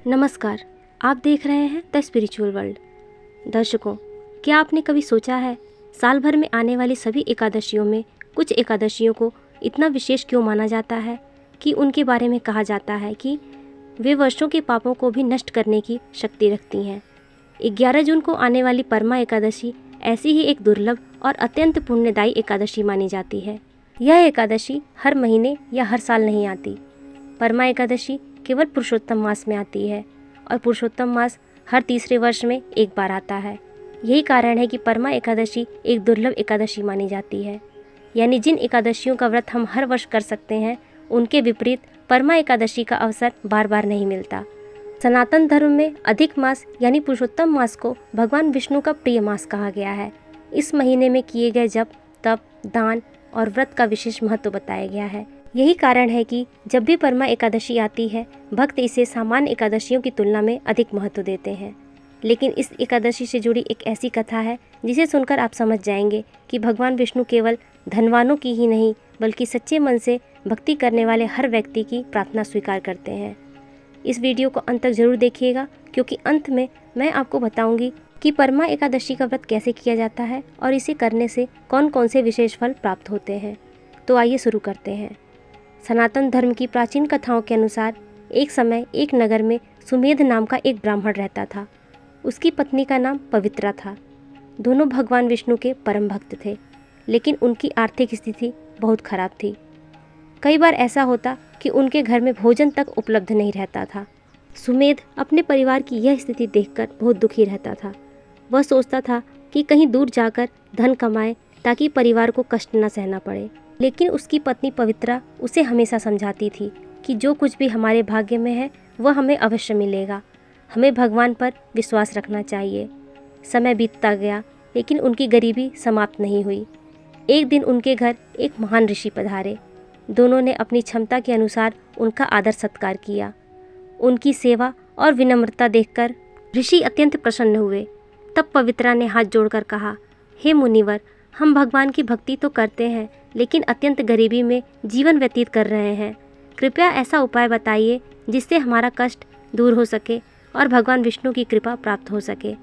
नमस्कार। आप देख रहे हैं द स्पिरिचुअल वर्ल्ड। दर्शकों, क्या आपने कभी सोचा है साल भर में आने वाली सभी एकादशियों में कुछ एकादशियों को इतना विशेष क्यों माना जाता है कि उनके बारे में कहा जाता है कि वे वर्षों के पापों को भी नष्ट करने की शक्ति रखती हैं। 11 जून को आने वाली परमा एकादशी ऐसी ही एक दुर्लभ और अत्यंत पुण्यदायी एकादशी मानी जाती है। यह एकादशी हर महीने या हर साल नहीं आती। परमा एकादशी केवल पुरुषोत्तम मास में आती है और पुरुषोत्तम मास हर तीसरे वर्ष में एक बार आता है। यही कारण है कि परमा एकादशी एक दुर्लभ एकादशी मानी जाती है। यानी जिन एकादशियों का व्रत हम हर वर्ष कर सकते हैं, उनके विपरीत परमा एकादशी का अवसर बार बार नहीं मिलता। सनातन धर्म में अधिक मास यानी पुरुषोत्तम मास को भगवान विष्णु का प्रिय मास कहा गया है। इस महीने में किए गए जप, तप, दान और व्रत का विशेष महत्व बताया गया है। यही कारण है कि जब भी परमा एकादशी आती है, भक्त इसे सामान्य एकादशियों की तुलना में अधिक महत्व देते हैं। लेकिन इस एकादशी से जुड़ी एक ऐसी कथा है जिसे सुनकर आप समझ जाएंगे कि भगवान विष्णु केवल धनवानों की ही नहीं बल्कि सच्चे मन से भक्ति करने वाले हर व्यक्ति की प्रार्थना स्वीकार करते हैं। इस वीडियो को अंत तक जरूर देखिएगा, क्योंकि अंत में मैं आपको बताऊंगी कि परमा एकादशी का व्रत कैसे किया जाता है और इसे करने से कौन कौन से विशेष फल प्राप्त होते हैं। तो आइए शुरू करते हैं। सनातन धर्म की प्राचीन कथाओं के अनुसार एक समय एक नगर में सुमेध नाम का एक ब्राह्मण रहता था। उसकी पत्नी का नाम पवित्रा था। दोनों भगवान विष्णु के परम भक्त थे, लेकिन उनकी आर्थिक स्थिति बहुत खराब थी। कई बार ऐसा होता कि उनके घर में भोजन तक उपलब्ध नहीं रहता था। सुमेध अपने परिवार की यह स्थिति देखकर बहुत दुखी रहता था। वह सोचता था कि कहीं दूर जाकर धन कमाए ताकि परिवार को कष्ट न सहना पड़े। लेकिन उसकी पत्नी पवित्रा उसे हमेशा समझाती थी कि जो कुछ भी हमारे भाग्य में है वह हमें अवश्य मिलेगा। हमें भगवान पर विश्वास रखना चाहिए। समय बीतता गया, लेकिन उनकी गरीबी समाप्त नहीं हुई। एक दिन उनके घर एक महान ऋषि पधारे। दोनों ने अपनी क्षमता के अनुसार उनका आदर सत्कार किया। उनकी सेवा और विनम्रता देखकर ऋषि अत्यंत प्रसन्न हुए। तब पवित्रा ने हाथ जोड़कर कहा, हे मुनिवर, हम भगवान की भक्ति तो करते हैं, लेकिन अत्यंत गरीबी में जीवन व्यतीत कर रहे हैं। कृपया ऐसा उपाय बताइए जिससे हमारा कष्ट दूर हो सके और भगवान विष्णु की कृपा प्राप्त हो सके।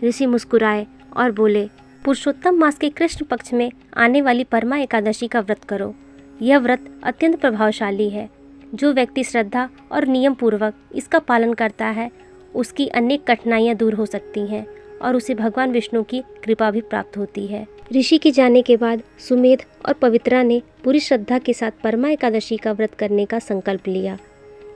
ऋषि मुस्कुराए और बोले, पुरुषोत्तम मास के कृष्ण पक्ष में आने वाली परमा एकादशी का व्रत करो। यह व्रत अत्यंत प्रभावशाली है। जो व्यक्ति श्रद्धा और नियम पूर्वक इसका पालन करता है, उसकी अनेक कठिनाइयाँ दूर हो सकती हैं और उसे भगवान विष्णु की कृपा भी प्राप्त होती है। ऋषि के जाने के बाद सुमेध और पवित्रा ने पूरी श्रद्धा के साथ परमा एकादशी का व्रत करने का संकल्प लिया।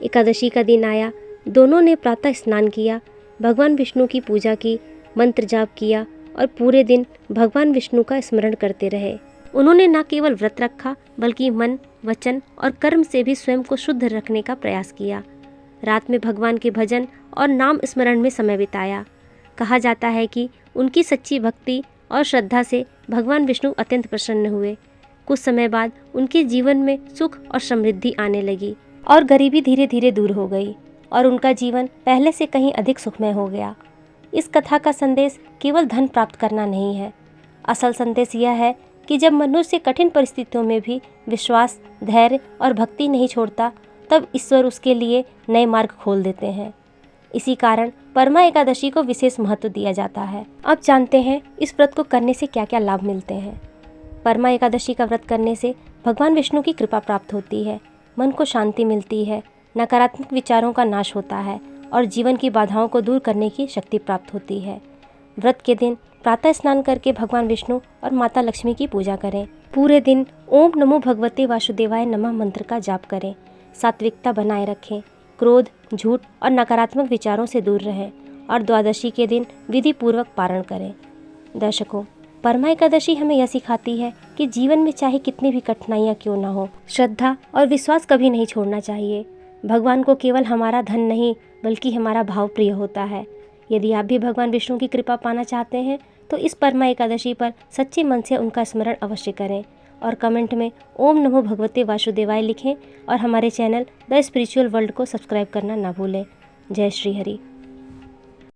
एकादशी का दिन आया। दोनों ने प्रातः स्नान किया, भगवान विष्णु की पूजा की, मंत्र जाप किया और पूरे दिन भगवान विष्णु का स्मरण करते रहे। उन्होंने न केवल व्रत रखा बल्कि मन, वचन और कर्म से भी स्वयं को शुद्ध रखने का प्रयास किया। रात में भगवान के भजन और नाम स्मरण में समय बिताया। कहा जाता है कि उनकी सच्ची भक्ति और श्रद्धा से भगवान विष्णु अत्यंत प्रसन्न हुए। कुछ समय बाद उनके जीवन में सुख और समृद्धि आने लगी और गरीबी धीरे धीरे दूर हो गई और उनका जीवन पहले से कहीं अधिक सुखमय हो गया। इस कथा का संदेश केवल धन प्राप्त करना नहीं है। असल संदेश यह है कि जब मनुष्य कठिन परिस्थितियों में भी विश्वास, धैर्य और भक्ति नहीं छोड़ता, तब ईश्वर उसके लिए नए मार्ग खोल देते हैं। इसी कारण परमा एकादशी को विशेष महत्व दिया जाता है। अब जानते हैं इस व्रत को करने से क्या क्या लाभ मिलते हैं। परमा एकादशी का व्रत करने से भगवान विष्णु की कृपा प्राप्त होती है, मन को शांति मिलती है, नकारात्मक विचारों का नाश होता है और जीवन की बाधाओं को दूर करने की शक्ति प्राप्त होती है। व्रत के दिन प्रातः स्नान करके भगवान विष्णु और माता लक्ष्मी की पूजा करें। पूरे दिन ओम नमो भगवते वासुदेवाय नमः मंत्र का जाप करें। सात्विकता बनाए रखें, क्रोध, झूठ और नकारात्मक विचारों से दूर रहें और द्वादशी के दिन विधि पूर्वक पारण करें। दर्शकों, परमा एकादशी हमें यह सिखाती है कि जीवन में चाहे कितनी भी कठिनाइयाँ क्यों ना हो, श्रद्धा और विश्वास कभी नहीं छोड़ना चाहिए। भगवान को केवल हमारा धन नहीं बल्कि हमारा भाव प्रिय होता है। यदि आप भी भगवान विष्णु की कृपा पाना चाहते हैं तो इस परमा एकादशी पर सच्चे मन से उनका स्मरण अवश्य करें और कमेंट में ओम नमो भगवते वासुदेवाय लिखें और हमारे चैनल द स्पिरिचुअल वर्ल्ड को सब्सक्राइब करना ना भूलें। जय श्री हरि।